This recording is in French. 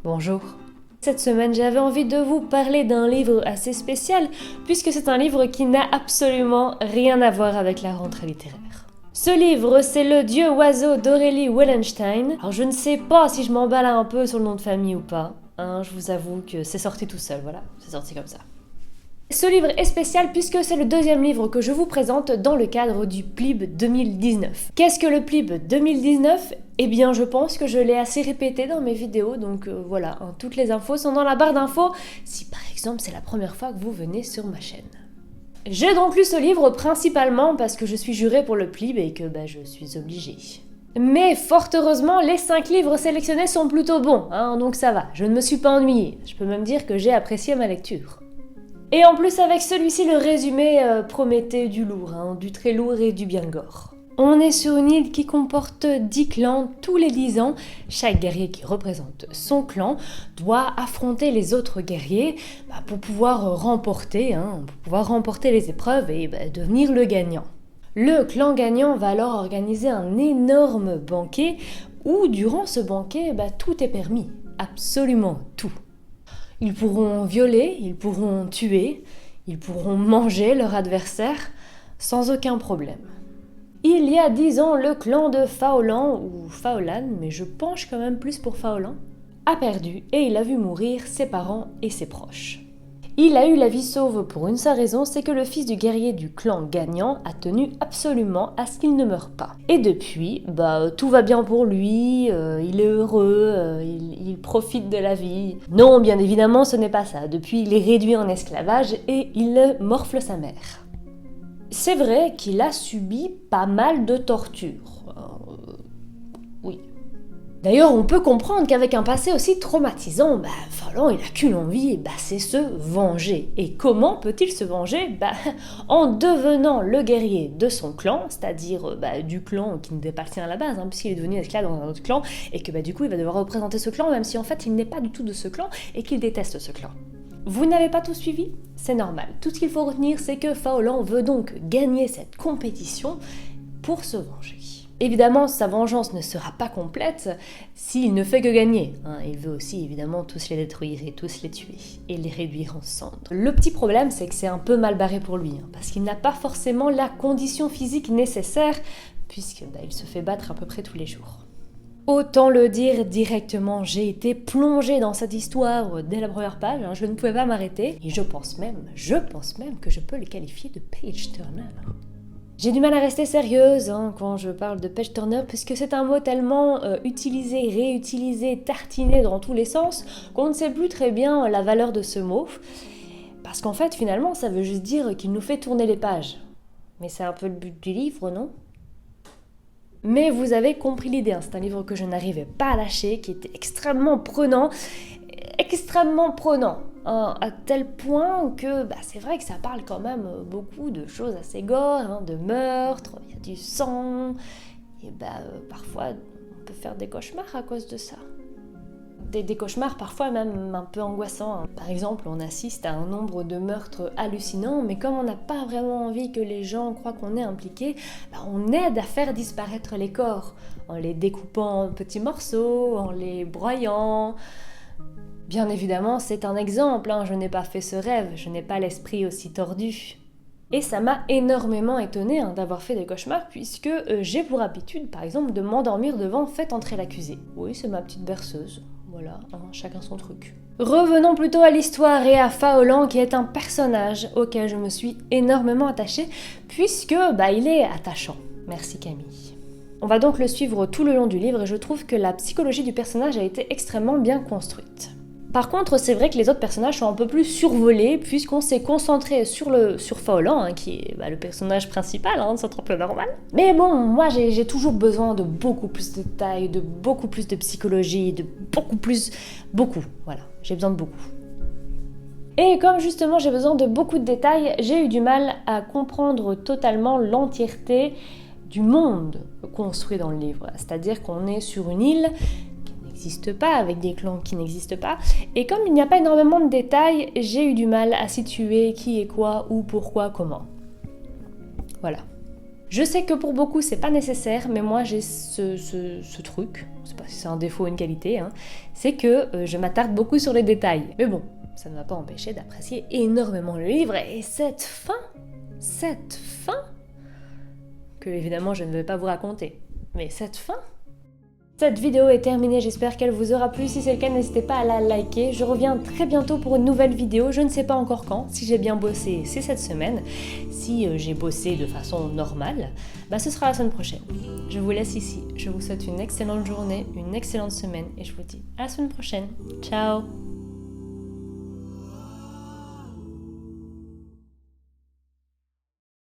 Bonjour. Cette semaine, j'avais envie de vous parler d'un livre assez spécial, puisque c'est un livre qui n'a absolument rien à voir avec la rentrée littéraire. Ce livre, c'est Le Dieu oiseau d'Aurélie Wellenstein. Alors je ne sais pas si je m'emballe un peu sur le nom de famille ou pas, je vous avoue que c'est sorti tout seul, voilà, c'est sorti comme ça. Ce livre est spécial puisque c'est le deuxième livre que je vous présente dans le cadre du PLIB 2019. Qu'est-ce que le PLIB 2019 ? Eh bien, je pense que je l'ai assez répété dans mes vidéos, donc voilà, toutes les infos sont dans la barre d'infos, si par exemple c'est la première fois que vous venez sur ma chaîne. J'ai donc lu ce livre principalement parce que je suis jurée pour le PLIB et que je suis obligée. Mais fort heureusement, les 5 livres sélectionnés sont plutôt bons, donc ça va, je ne me suis pas ennuyée. Je peux même dire que j'ai apprécié ma lecture. Et en plus avec celui-ci, le résumé promettait du lourd, du très lourd et du bien gore. On est sur une île qui comporte 10 clans tous les 10 ans. Chaque guerrier qui représente son clan doit affronter les autres guerriers pour pouvoir remporter les épreuves et devenir le gagnant. Le clan gagnant va alors organiser un énorme banquet où durant ce banquet, tout est permis, absolument tout. Ils pourront violer, ils pourront tuer, ils pourront manger leur adversaire sans aucun problème. Il y a 10 ans, le clan de Faolan, ou Faolan, mais je penche quand même plus pour Faolan, a perdu et il a vu mourir ses parents et ses proches. Il a eu la vie sauve pour une seule raison, c'est que le fils du guerrier du clan gagnant a tenu absolument à ce qu'il ne meure pas. Et depuis, tout va bien pour lui, il est heureux, il profite de la vie. Non, bien évidemment, ce n'est pas ça. Depuis, il est réduit en esclavage et il morfle sa mère. C'est vrai qu'il a subi pas mal de tortures. Oui. D'ailleurs, on peut comprendre qu'avec un passé aussi traumatisant, Faolan, il n'a qu'une envie, c'est se venger. Et comment peut-il se venger ? En devenant le guerrier de son clan, c'est-à-dire du clan qui n'était pas le sien à la base, puisqu'il est devenu esclave dans un autre clan, et que du coup il va devoir représenter ce clan, même si en fait il n'est pas du tout de ce clan, et qu'il déteste ce clan. Vous n'avez pas tout suivi ? C'est normal. Tout ce qu'il faut retenir, c'est que Faolan veut donc gagner cette compétition pour se venger. Évidemment, sa vengeance ne sera pas complète s'il ne fait que gagner. Il veut aussi évidemment tous les détruire et tous les tuer et les réduire en cendres. Le petit problème, c'est que c'est un peu mal barré pour lui, parce qu'il n'a pas forcément la condition physique nécessaire, puisqu'il se fait battre à peu près tous les jours. Autant le dire directement, j'ai été plongée dans cette histoire dès la première page, je ne pouvais pas m'arrêter, et je pense même que je peux le qualifier de page-turner. J'ai du mal à rester sérieuse quand je parle de page-turner, puisque c'est un mot tellement utilisé, réutilisé, tartiné dans tous les sens, qu'on ne sait plus très bien la valeur de ce mot. Parce qu'en fait, finalement, ça veut juste dire qu'il nous fait tourner les pages. Mais c'est un peu le but du livre, non ? Mais vous avez compris l'idée, c'est un livre que je n'arrivais pas à lâcher, qui était extrêmement prenant, à tel point que c'est vrai que ça parle quand même beaucoup de choses assez gore, de meurtres, il y a du sang, et parfois on peut faire des cauchemars à cause de ça. Des cauchemars parfois même un peu angoissants. Par exemple, on assiste à un nombre de meurtres hallucinants, mais comme on n'a pas vraiment envie que les gens croient qu'on est impliqué, on aide à faire disparaître les corps, en les découpant en petits morceaux, en les broyant. Bien évidemment, c'est un exemple, je n'ai pas fait ce rêve, je n'ai pas l'esprit aussi tordu. Et ça m'a énormément étonnée d'avoir fait des cauchemars, puisque j'ai pour habitude, par exemple, de m'endormir devant Faites entrer l'accusé. Oui, c'est ma petite berceuse. Voilà, chacun son truc. Revenons plutôt à l'histoire et à Faolan, qui est un personnage auquel je me suis énormément attachée, puisque il est attachant. Merci Camille. On va donc le suivre tout le long du livre et je trouve que la psychologie du personnage a été extrêmement bien construite. Par contre, c'est vrai que les autres personnages sont un peu plus survolés, puisqu'on s'est concentré sur Faolan, qui est le personnage principal, c'est un peu normal. Mais bon, moi j'ai toujours besoin de beaucoup plus de détails, de beaucoup plus de psychologie, de beaucoup, voilà, j'ai besoin de beaucoup. Et comme justement j'ai besoin de beaucoup de détails, j'ai eu du mal à comprendre totalement l'entièreté du monde construit dans le livre. C'est-à-dire qu'on est sur une île n'existe pas, avec des clans qui n'existent pas. Et comme il n'y a pas énormément de détails, j'ai eu du mal à situer qui est quoi, où, pourquoi, comment. Voilà. Je sais que pour beaucoup c'est pas nécessaire, mais moi j'ai ce truc, je sais pas si c'est un défaut ou une qualité, hein, c'est que je m'attarde beaucoup sur les détails. Mais bon, ça ne m'a pas empêché d'apprécier énormément le livre et cette fin que évidemment je ne vais pas vous raconter. Mais cette fin. Cette vidéo est terminée, j'espère qu'elle vous aura plu. Si c'est le cas, n'hésitez pas à la liker. Je reviens très bientôt pour une nouvelle vidéo, je ne sais pas encore quand. Si j'ai bien bossé, c'est cette semaine. Si j'ai bossé de façon normale, ce sera la semaine prochaine. Je vous laisse ici. Je vous souhaite une excellente journée, une excellente semaine et je vous dis à la semaine prochaine. Ciao!